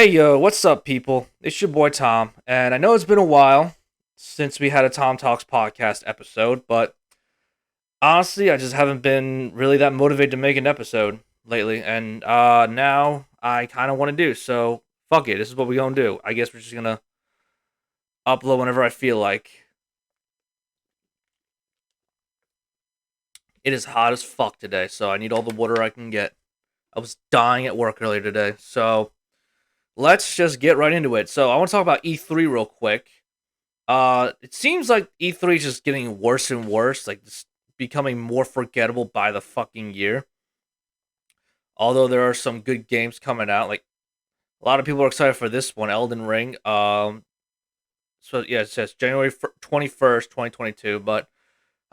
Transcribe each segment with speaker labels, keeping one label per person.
Speaker 1: Hey yo, what's up, people? It's your boy Tom, and I know it's been a while since we had a Tom Talks podcast episode, but honestly, I just haven't been really that motivated to make an episode lately, and now I kind of want to do. So fuck it, this is what we gonna do. I guess we're just gonna upload whenever I feel like. It is hot as fuck today, so I need all the water I can get. I was dying at work earlier today, so let's just get right into it. So I want to talk about E3 real quick. It seems like E3 is just getting worse and worse, like just becoming more forgettable by the fucking year. Although there are some good games coming out, like a lot of people are excited for this one, Elden Ring. So yeah, it says January 21st, 2022. But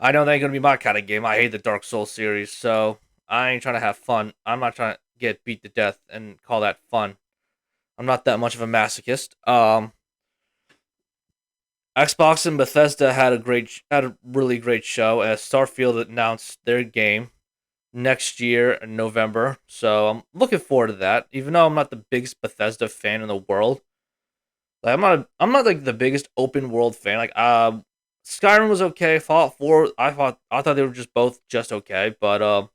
Speaker 1: I know that ain't gonna be my kind of game. I hate the Dark Souls series, so I ain't trying to have fun. I'm not trying to get beat to death and call that fun. I'm not that much of a masochist. Xbox and Bethesda had a really great show as Starfield announced their game next year in November. So I'm looking forward to that. Even though I'm not the biggest Bethesda fan in the world, like I'm not like the biggest open world fan. Like Skyrim was okay. Fallout 4, I thought they were just both just okay, but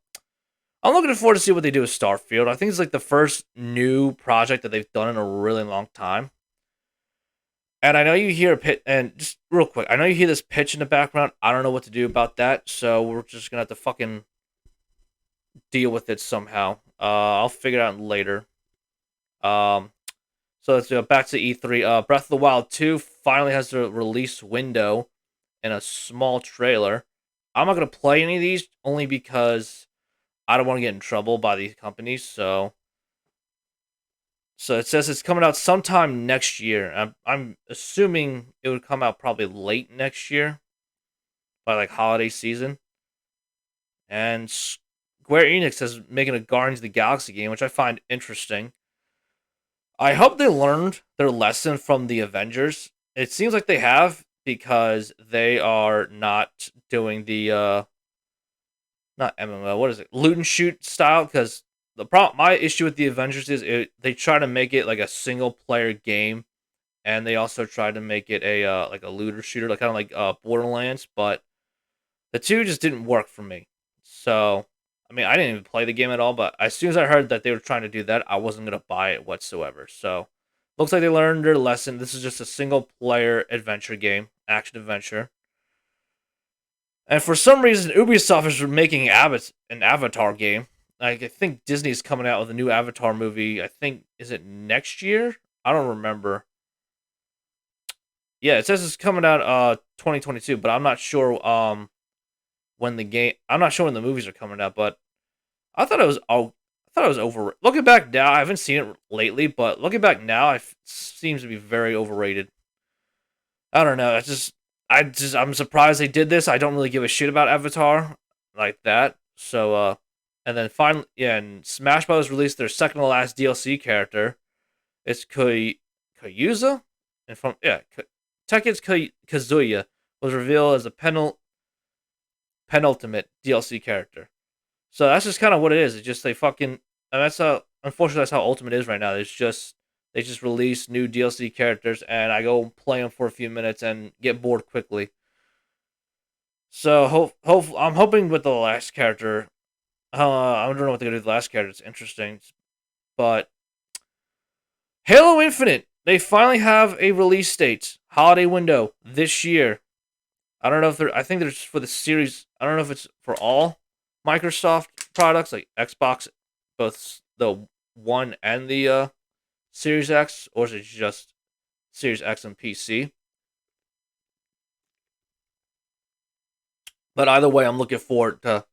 Speaker 1: I'm looking forward to see what they do with Starfield. I think it's like the first new project that they've done in a really long time. And I know you hear a pitch, and just real quick, I know you hear this pitch in the background. I don't know what to do about that, so we're just gonna have to fucking deal with it somehow. I'll figure it out later. Um, so let's go back to E3. Breath of the Wild 2 finally has the release window in a small trailer. I'm not gonna play any of these only because I don't want to get in trouble by these companies. So it says it's coming out sometime next year. I'm assuming it would come out probably late next year by like holiday season. And Square Enix is making a Guardians of the Galaxy game, which I find interesting. I hope they learned their lesson from the Avengers. It seems like they have because they are not doing the not MMO. What is it? Loot and shoot style. Because my issue with the Avengers is they try to make it like a single player game, and they also try to make it a like a looter shooter, like kind of like Borderlands. But the two just didn't work for me. So I mean, I didn't even play the game at all. But as soon as I heard that they were trying to do that, I wasn't gonna buy it whatsoever. So looks like they learned their lesson. This is just a single player adventure game, action adventure. And for some reason, Ubisoft is making an Avatar game. Like, I think Disney's coming out with a new Avatar movie. I think is it next year? I don't remember. Yeah, it says it's coming out 2022, but I'm not sure when the game. I'm not sure when the movies are coming out. But I thought it was I thought it was over. Looking back now, I haven't seen it lately, but looking back now, it seems to be very overrated. I don't know. I'm surprised they did this. I don't really give a shit about Avatar like that. So and then finally, yeah, and Smash Bros released their second to last DLC character. It's Kayuza, and from Tekken's Kazuya was revealed as a penultimate DLC character. So that's just kind of what it is. It's just they fucking, and that's how, unfortunately that's how Ultimate is right now. It's just they just release new DLC characters, and I go play them for a few minutes and get bored quickly. So I'm hoping with the last character. I don't know what they're gonna do with the last character. It's interesting, but Halo Infinite. They finally have a release date, holiday window this year. I don't know if they're. I think there's for the series. I don't know if it's for all Microsoft products like Xbox, both the One and the Series X, or is it just Series X and PC? But either way, I'm looking forward to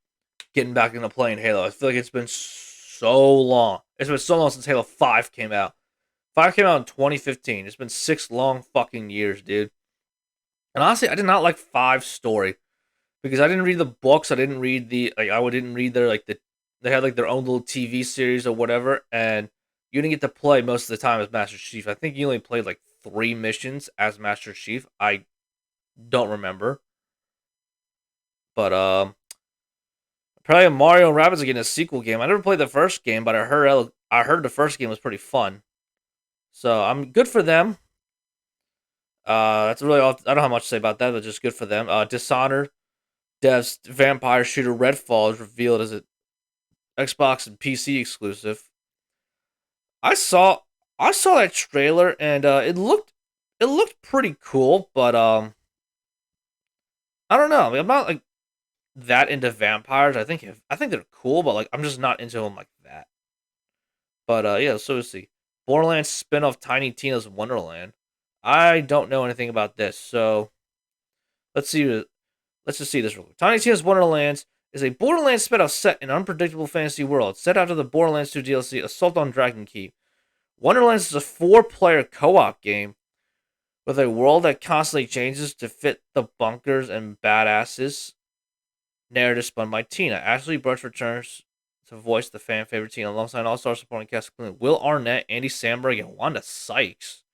Speaker 1: getting back into playing Halo. I feel like it's been so long. It's been so long since Halo 5 came out. 5 came out in 2015. It's been 6 long fucking years, dude. And honestly, I did not like 5's story because I didn't read the books. I didn't read I didn't read their they had like their own little TV series or whatever, and you didn't get to play most of the time as Master Chief. I think you only played like 3 missions as Master Chief. I don't remember, but probably Mario and Rabbids are getting a sequel game. I never played the first game, but I heard the first game was pretty fun. So I'm good for them. That's really all. I don't have much to say about that, but just good for them. Dishonored, Dev's vampire shooter Redfall is revealed as an Xbox and PC exclusive. I saw I saw that trailer and it looked pretty cool, but I don't know. I mean, I'm not like that into vampires. I think they're cool, but like I'm just not into them like that. But yeah, so we'll see. Borderlands spin-off Tiny Tina's Wonderland. I don't know anything about this, so let's see. Let's just see this real quick. Tiny Tina's Wonderlands is a Borderlands spin-off set in an unpredictable fantasy world, set after the Borderlands 2 DLC Assault on Dragon Keep. Wonderlands is a four-player co-op game with a world that constantly changes to fit the bunkers and badasses. Narrative spun by Tina. Ashley Burch returns to voice the fan favorite Tina alongside all-star supporting cast including Will Arnett, Andy Samberg, and Wanda Sykes.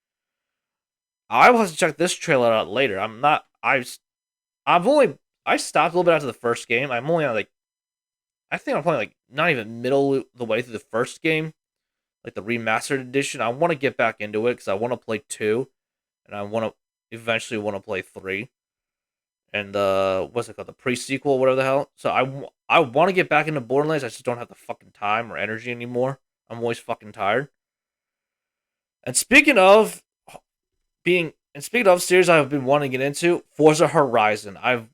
Speaker 1: I will have to check this trailer out later. I'm not. I've only. I stopped a little bit after the first game. I'm only on like. I think I'm playing like not even middle the way through the first game, like the remastered edition. I want to get back into it because I want to play two, and I want to eventually want to play three. And what's it called, the pre-sequel, whatever the hell. So I want to get back into Borderlands. I just don't have the fucking time or energy anymore. I'm always fucking tired. And speaking of series I've been wanting to get into, Forza Horizon. I've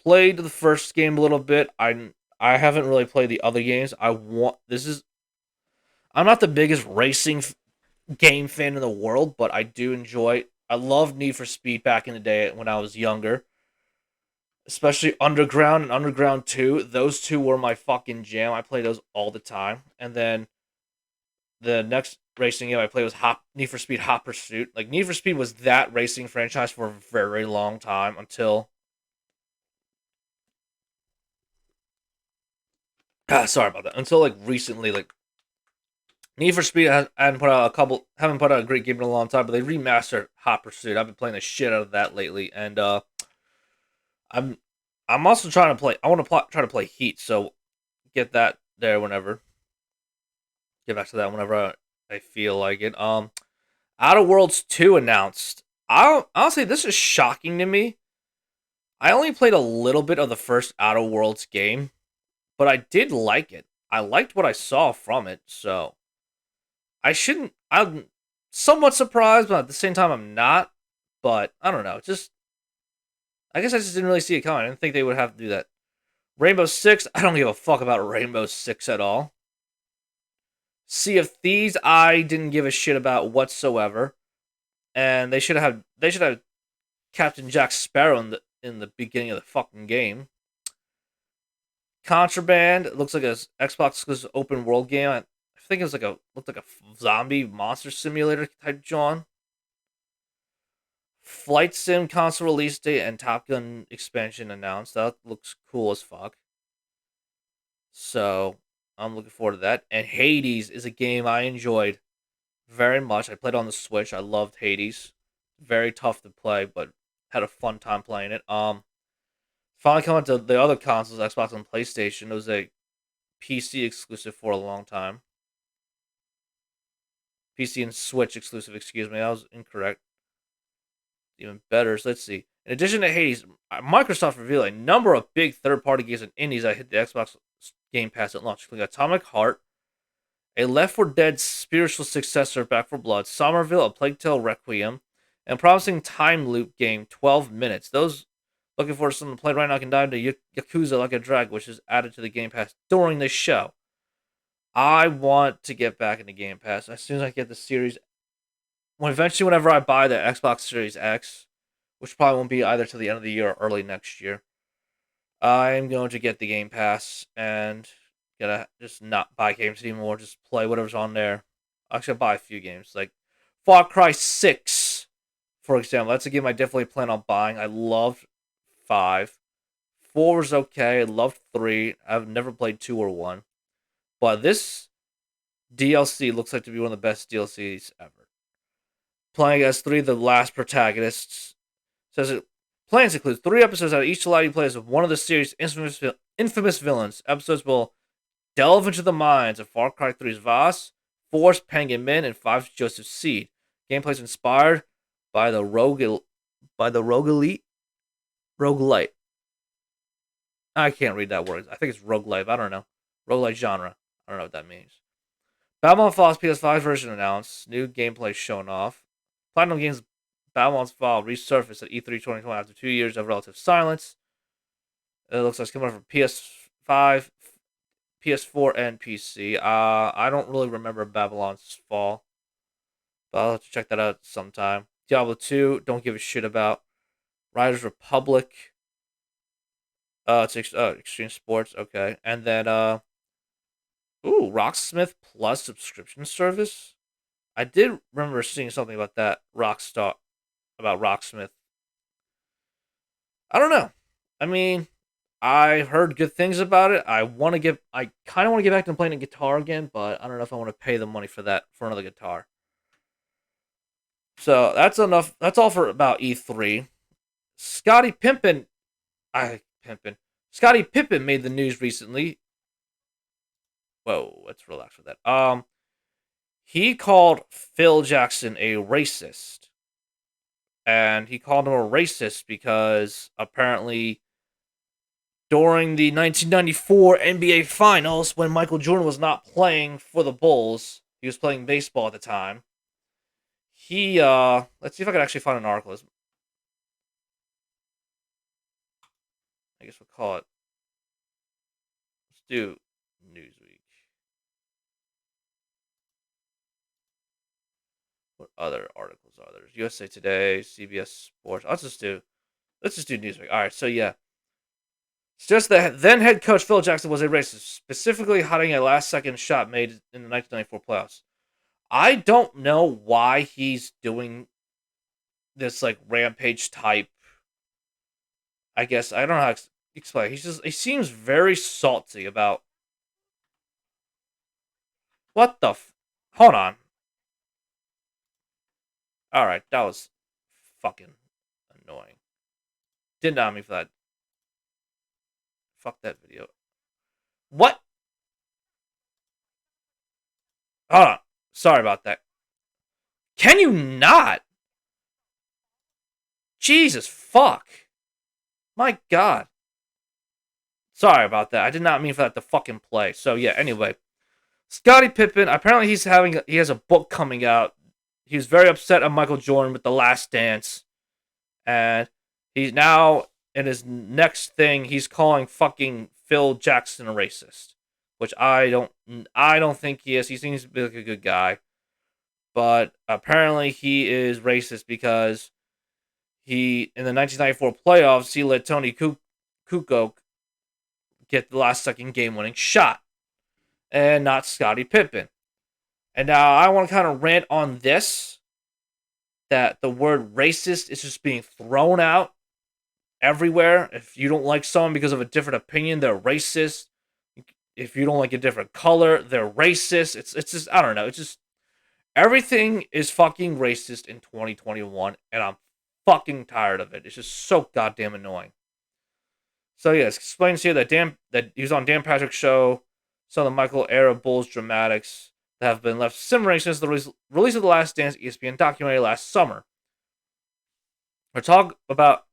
Speaker 1: played the first game a little bit. I haven't really played the other games. I'm not the biggest racing game fan in the world, but I do enjoy. I loved Need for Speed back in the day when I was younger, especially Underground and Underground 2. Those two were my fucking jam. I played those all the time. And then the next racing game I played was Need for Speed Hot Pursuit. Like Need for Speed was that racing franchise for a very long time until sorry about that. Until like recently, like Need for Speed haven't put out a great game in a long time, but they remastered Hot Pursuit. I've been playing the shit out of that lately, and I'm I'm also trying to play. I want to try to play Heat, so get that there whenever. Get back to that whenever I feel like it. Outer Worlds 2 announced. I'll say this is shocking to me. I only played a little bit of the first Outer Worlds game, but I did like it. I liked what I saw from it, so I shouldn't. I'm somewhat surprised, but at the same time, I'm not. But I don't know. Just I guess I just didn't really see it coming. I didn't think they would have to do that. Rainbow Six. I don't give a fuck about Rainbow Six at all. Sea of Thieves. I didn't give a shit about whatsoever. And they should have Captain Jack Sparrow in the beginning of the fucking game. Contraband. It looks like a Xbox exclusive open world game. I think it was looked like a zombie monster simulator type John. Flight Sim console release date and Top Gun expansion announced. That looks cool as fuck. So I'm looking forward to that. And Hades is a game I enjoyed very much. I played on the Switch. I loved Hades. Very tough to play, but had a fun time playing it. Finally coming to the other consoles, Xbox and PlayStation. It was a PC exclusive for a long time. PC and Switch exclusive, excuse me. That was incorrect. Even better. So let's see. In addition to Hades, Microsoft revealed a number of big third-party games and indies that hit the Xbox Game Pass at launch, including Atomic Heart, a Left 4 Dead spiritual successor, Back 4 Blood, Somerville, A Plague Tale Requiem, and promising time loop game 12 Minutes. Those looking for something to play right now can dive into Yakuza Like a Dragon, which is added to the Game Pass during this show. I want to get back into Game Pass as soon as I get the series. Whenever I buy the Xbox Series X, which probably won't be either till the end of the year or early next year, I'm going to get the Game Pass and gonna just not buy games anymore. Just play whatever's on there. Actually, I'll buy a few games like Far Cry 6, for example. That's a game I definitely plan on buying. I loved 5. 4 was okay. I loved 3. I've never played 2 or 1. But this DLC looks like to be one of the best DLCs ever. Playing as 3 of the last protagonists. Says it plans include 3 episodes that each allow you to play as one of the series' infamous villains. Episodes will delve into the minds of Far Cry 3's Voss, 4 is Penguin Min, and 5 is Joseph Seed. Gameplay is inspired by the roguelite. I can't read that word. I think it's roguelite. I don't know. Roguelite genre. I don't know what that means. Babylon Falls PS5 version announced. New gameplay shown off. Platinum Games Babylon's Fall resurfaced at E3 2020 after 2 years of relative silence. It looks like it's coming from PS5, PS4, and PC. I don't really remember Babylon's Fall, but I'll have to check that out sometime. Diablo 2, don't give a shit about. Riders Republic. It's Extreme Sports, okay. And then, Rocksmith Plus subscription service. I did remember seeing something about that about Rocksmith. I don't know. I mean, I heard good things about it. I kind of want to get back to playing a guitar again, but I don't know if I want to pay the money for another guitar. So that's enough. That's all for about E3. Scottie Pippen made the news recently. Whoa, let's relax with that. He called Phil Jackson a racist. And he called him a racist because apparently during the 1994 NBA Finals, when Michael Jordan was not playing for the Bulls, he was playing baseball at the time. He, let's see if I can actually find an article. I guess we'll call it. Let's do Newsweek. What other articles are there? USA Today, CBS Sports. Let's just do Newsweek. All right, so yeah. It's just that then head coach Phil Jackson was a racist, specifically hiding a last-second shot made in the 1994 playoffs. I don't know why he's doing this like rampage type. I guess I don't know how to explain. He seems very salty about what the. Hold on. All right, that was fucking annoying. Did not mean for that. Fuck that video. What? Hold on. Sorry about that. Can you not? Jesus fuck. My God. Sorry about that. I did not mean for that to fucking play. So yeah, anyway. Scottie Pippen, apparently he has a book coming out. He was very upset at Michael Jordan with The Last Dance. And he's now in his next thing, he's calling fucking Phil Jackson a racist. Which I don't think he is. He seems to be like a good guy. But apparently he is racist because in the 1994 playoffs, he let Tony Kukoc get the last second game-winning shot. And not Scottie Pippen. And now I want to kind of rant on this, that the word racist is just being thrown out everywhere. If you don't like someone because of a different opinion, they're racist. If you don't like a different color, they're racist. It's just, I don't know. It's just, everything is fucking racist in 2021, and I'm fucking tired of it. It's just so goddamn annoying. So yeah, it explains here that he was on Dan Patrick's show, some of the Michael era Bulls dramatics that have been left simmering since the release of The Last Dance ESPN documentary last summer. They're talking about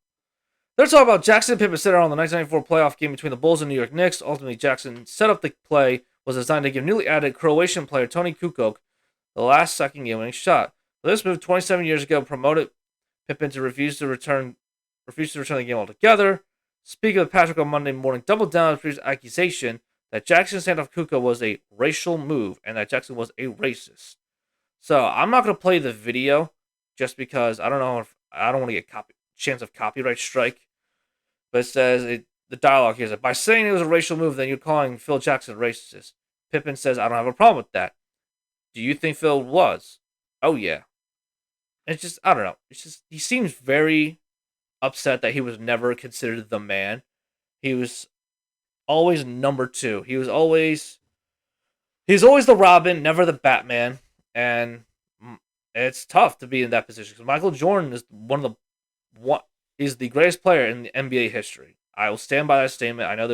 Speaker 1: Jackson and Pippen set on the 1994 playoff game between the Bulls and New York Knicks. Ultimately, Jackson set up the play was designed to give newly added Croatian player Tony Kukoc the last second game-winning shot. This move 27 years ago promoted Pippen to refuse to return the game altogether. Speaking of Patrick on Monday morning, doubled down on his previous accusation that Jackson's handoff Kukoc was a racial move and that Jackson was a racist. So I'm not going to play the video just because I don't want to get chance of copyright strike. But it says the dialogue here is that by saying it was a racial move, then you're calling Phil Jackson racist. Pippen says, I don't have a problem with that. Do you think Phil was? Oh yeah. It's just, I don't know. It's just, he seems very upset that he was never considered the man. He was always number 2. He's always the Robin, never the Batman, and it's tough to be in that position because Michael Jordan is is the greatest player in the NBA history. I will stand by that statement. I know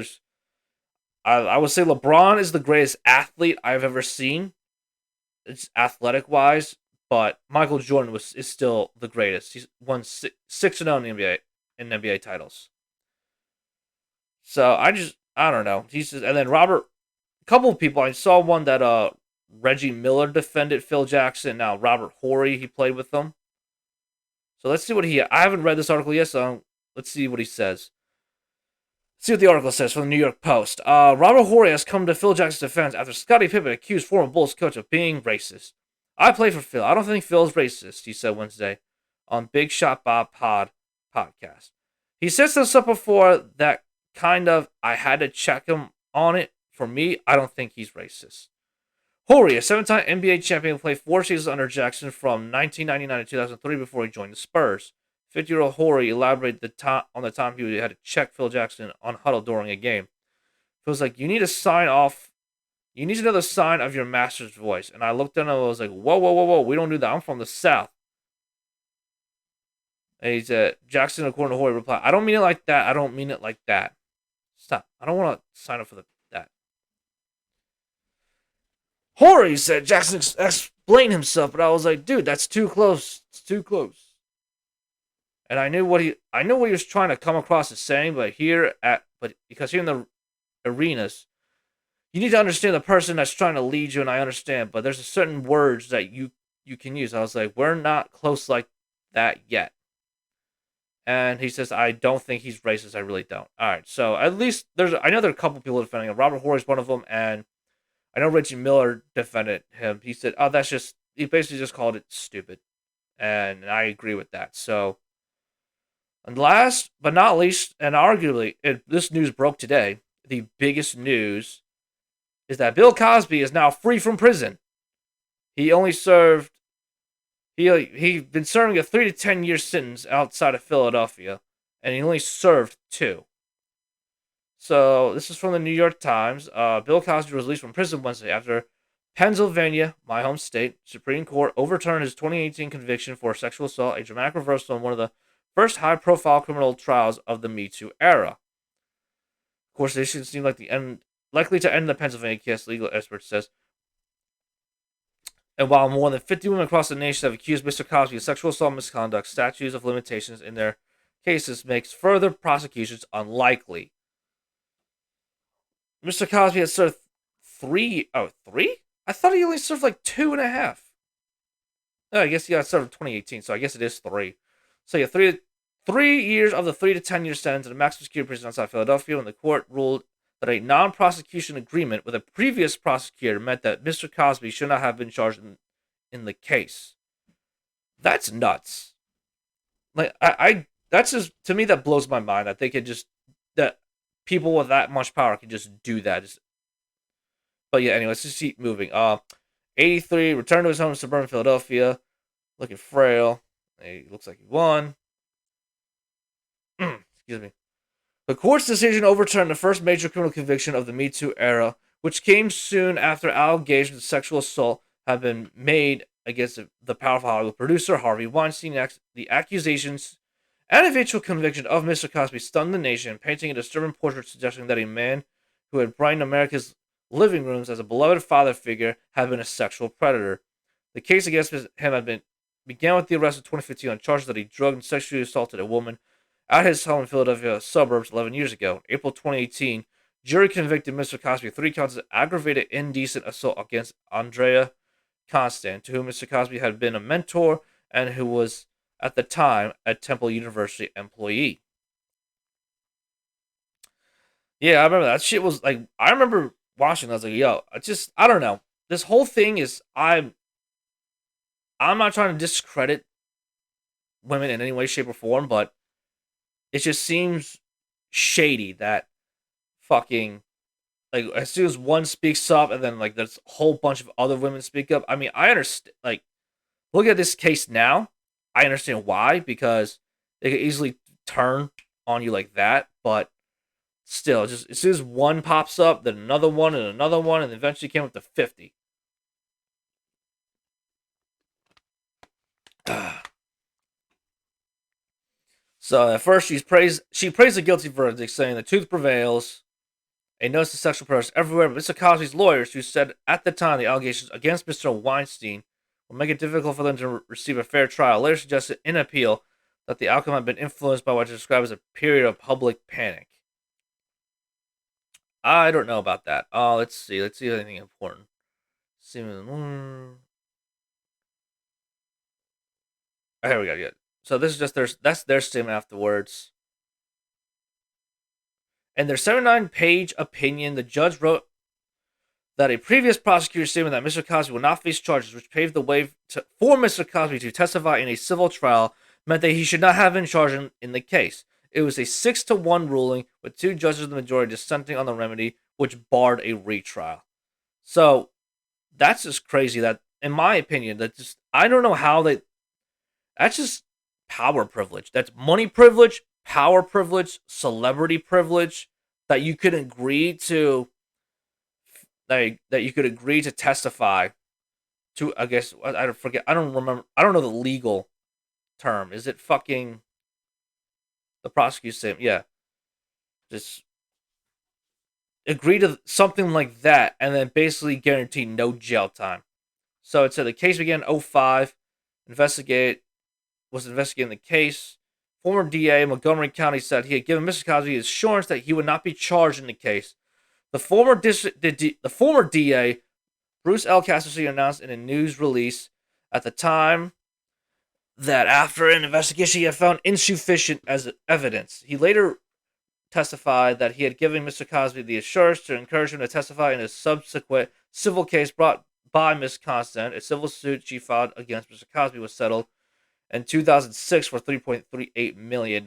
Speaker 1: I would say LeBron is the greatest athlete I've ever seen it's athletic wise, but Michael Jordan is still the greatest. He's won 6-0 in the NBA titles. So I don't know. And then a couple of people I saw one that Reggie Miller defended Phil Jackson. Now Robert Horry, he played with them. So let's see what I haven't read this article yet, so let's see what he says. See what the article says from the New York Post. Robert Horry has come to Phil Jackson's defense after Scottie Pippen accused former Bulls coach of being racist. I play for Phil. I don't think Phil's racist, he said Wednesday on Big Shot Bob podcast. He said some stuff before that kind of, I had to check him on it. For me, I don't think he's racist. Horry, a 7-time NBA champion, played 4 seasons under Jackson from 1999 to 2003 before he joined the Spurs. 50-year-old Horry elaborated on the time he had to check Phil Jackson on huddle during a game. Phil's like, you need to sign off. You need to know the sign of your master's voice. And I looked at him and I was like, whoa, whoa, whoa, whoa. We don't do that. I'm from the South. And he said, Jackson, according to Horry, replied, I don't mean it like that. I don't mean it like that. Stop. I don't want to sign up for that. Horry said Jackson explained himself, but I was like, dude, that's too close. It's too close. And I knew what he was trying to come across as saying, but because here in the arenas, you need to understand the person that's trying to lead you, and I understand, but there's a certain words that you can use. I was like, we're not close like that yet. And he says, I don't think he's racist. I really don't. All right, so at least I know there are a couple people defending him. Robert Horry's one of them, and I know Reggie Miller defended him. He said, oh, he basically just called it stupid. And I agree with that. So, and last but not least, and arguably, this news broke today, the biggest news is that Bill Cosby is now free from prison. He only served, he'd been serving a 3 to 10 year sentence outside of Philadelphia, and he only served 2. So, this is from the New York Times. Bill Cosby was released from prison Wednesday after Pennsylvania, my home state, Supreme Court overturned his 2018 conviction for sexual assault, a dramatic reversal in one of the first high-profile criminal trials of the Me Too era. Of course, this should seem like likely to end the Pennsylvania case, legal expert says. And while more than 50 women across the nation have accused Mr. Cosby of sexual assault misconduct, statutes of limitations in their cases makes further prosecutions unlikely. Mr. Cosby has served 3? I thought he only served like 2.5. Oh, I guess he got served in 2018, so I guess it is 3. So yeah, 3 years of the 3 to 10 year sentence in a maximum security prison outside Philadelphia, when the court ruled that a non-prosecution agreement with a previous prosecutor meant that Mr. Cosby should not have been charged in the case. That's nuts. Like that's just, to me, that blows my mind that they could that people with that much power can just do that. But yeah, anyway, let's just keep moving. 83 returned to his home in suburban Philadelphia, looking frail. He looks like he won. Excuse me. The court's decision overturned the first major criminal conviction of the Me Too era, which came soon after allegations of sexual assault had been made against the powerful Hollywood producer Harvey Weinstein. The accusations and eventual conviction of Mr. Cosby stunned the nation, painting a disturbing portrait suggesting that a man who had brightened America's living rooms as a beloved father figure had been a sexual predator. The case against him began with the arrest in 2015 on charges that he drugged and sexually assaulted a woman at his home in Philadelphia suburbs 11 years ago. In April 2018, jury convicted Mr. Cosby of 3 counts of aggravated indecent assault against Andrea Constant, to whom Mr. Cosby had been a mentor and who was, at the time, a Temple University employee. Yeah, I remember that shit was like, I remember watching, I was like, yo, I don't know. This whole thing is, I'm not trying to discredit women in any way, shape, or form, but it just seems shady that fucking, like, as soon as one speaks up and then, like, there's a whole bunch of other women speak up. I mean, I understand, like, look at this case now. I understand why, because they could easily turn on you like that, but still, just as soon as one pops up, then another one, and eventually came up to 50. So at first she praised the guilty verdict, saying the truth prevails. A notice of sexual predators everywhere, but Mr. Cosby's lawyers, who said at the time the allegations against Mr. Weinstein will make it difficult for them to receive a fair trial, later suggested in appeal that the outcome had been influenced by what is described as a period of public panic. I don't know about that. Let's see. Let's see if anything important. Oh, here we go. Yeah. So this is just that's their statement afterwards. In their 79-page opinion, the judge wrote that a previous prosecutor's statement that Mr. Cosby will not face charges, which paved the way for Mr. Cosby to testify in a civil trial, meant that he should not have been charged in the case. It was a 6-1 ruling, with 2 judges of the majority dissenting on the remedy, which barred a retrial. So that's just crazy. That, in my opinion, that just I don't know how they. That's just power privilege. That's money privilege, power privilege, celebrity privilege. That you could agree to that you could agree to testify to. I guess I forget. I don't remember. I don't know the legal term. Is it fucking the prosecution saying, yeah, just agree to something like that, and then basically guarantee no jail time. So it said the case began in 05. Was investigating the case. Former DA in Montgomery County said he had given Mr. Cosby assurance that he would not be charged in the case. The former DA, Bruce L. Cassidy, announced in a news release at the time that after an investigation he had found insufficient as evidence. He later testified that he had given Mr. Cosby the assurance to encourage him to testify in a subsequent civil case brought by Ms. Constant. A civil suit she filed against Mr. Cosby was settled in 2006 for $3.38 million.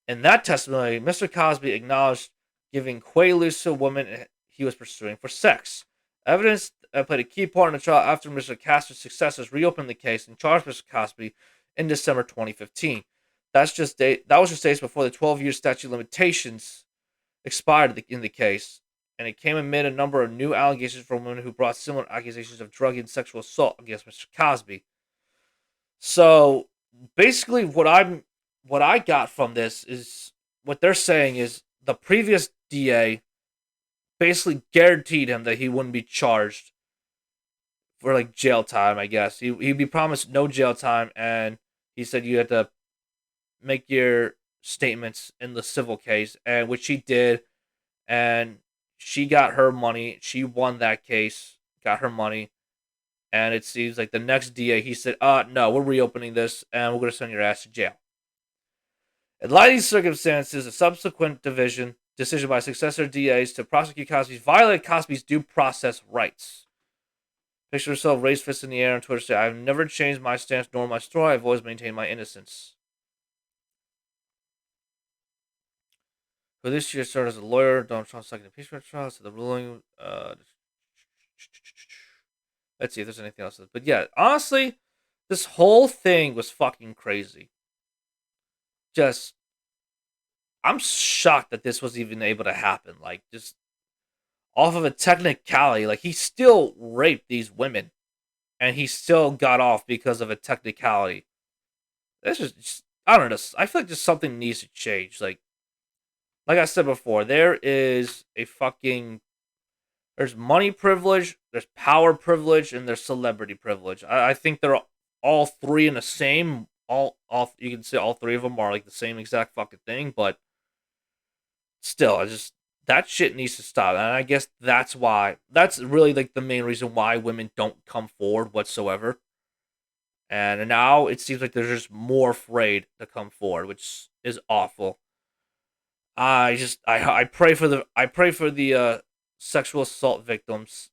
Speaker 1: In that testimony, Mr. Cosby acknowledged giving quaaludes to a woman he was pursuing for sex. Evidence played a key part in the trial after Mr. Castor's successors reopened the case and charged Mr. Cosby in December 2015. That was just days before the 12-year statute of limitations expired in the case, and it came amid a number of new allegations from women who brought similar accusations of drug and sexual assault against Mr. Cosby. So basically, what I got from this is what they're saying is the previous DA basically guaranteed him that he wouldn't be charged for like jail time. I guess he'd be promised no jail time, and he said you had to make your statements in the civil case, and which she did, and she got her money. She won that case, got her money. And it seems like the next DA, he said, no, we're reopening this and we're going to send your ass to jail. In light of these circumstances, a subsequent decision by successor DAs to prosecute Cosby violated Cosby's due process rights. Picture herself raised fists in the air on Twitter saying, I've never changed my stance nor my story. I've always maintained my innocence. For this year, started as a lawyer. Donald Trump's second impeachment trial. So the ruling. Let's see if there's anything else. But yeah, honestly, this whole thing was fucking crazy. Just, I'm shocked that this was even able to happen. Like, just off of a technicality. Like, he still raped these women. And he still got off because of a technicality. This is just, I don't know. I feel like just something needs to change. Like I said before, there's money privilege, there's power privilege, and there's celebrity privilege. I think they're all three in the same. All you can say all three of them are like the same exact fucking thing, but still, that shit needs to stop. And I guess that's really like the main reason why women don't come forward whatsoever. And now it seems like they're just more afraid to come forward, which is awful. I pray for the sexual assault victims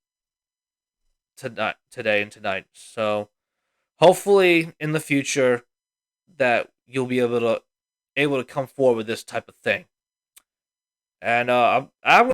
Speaker 1: today and tonight. So hopefully in the future that you'll be able to come forward with this type of thing. And I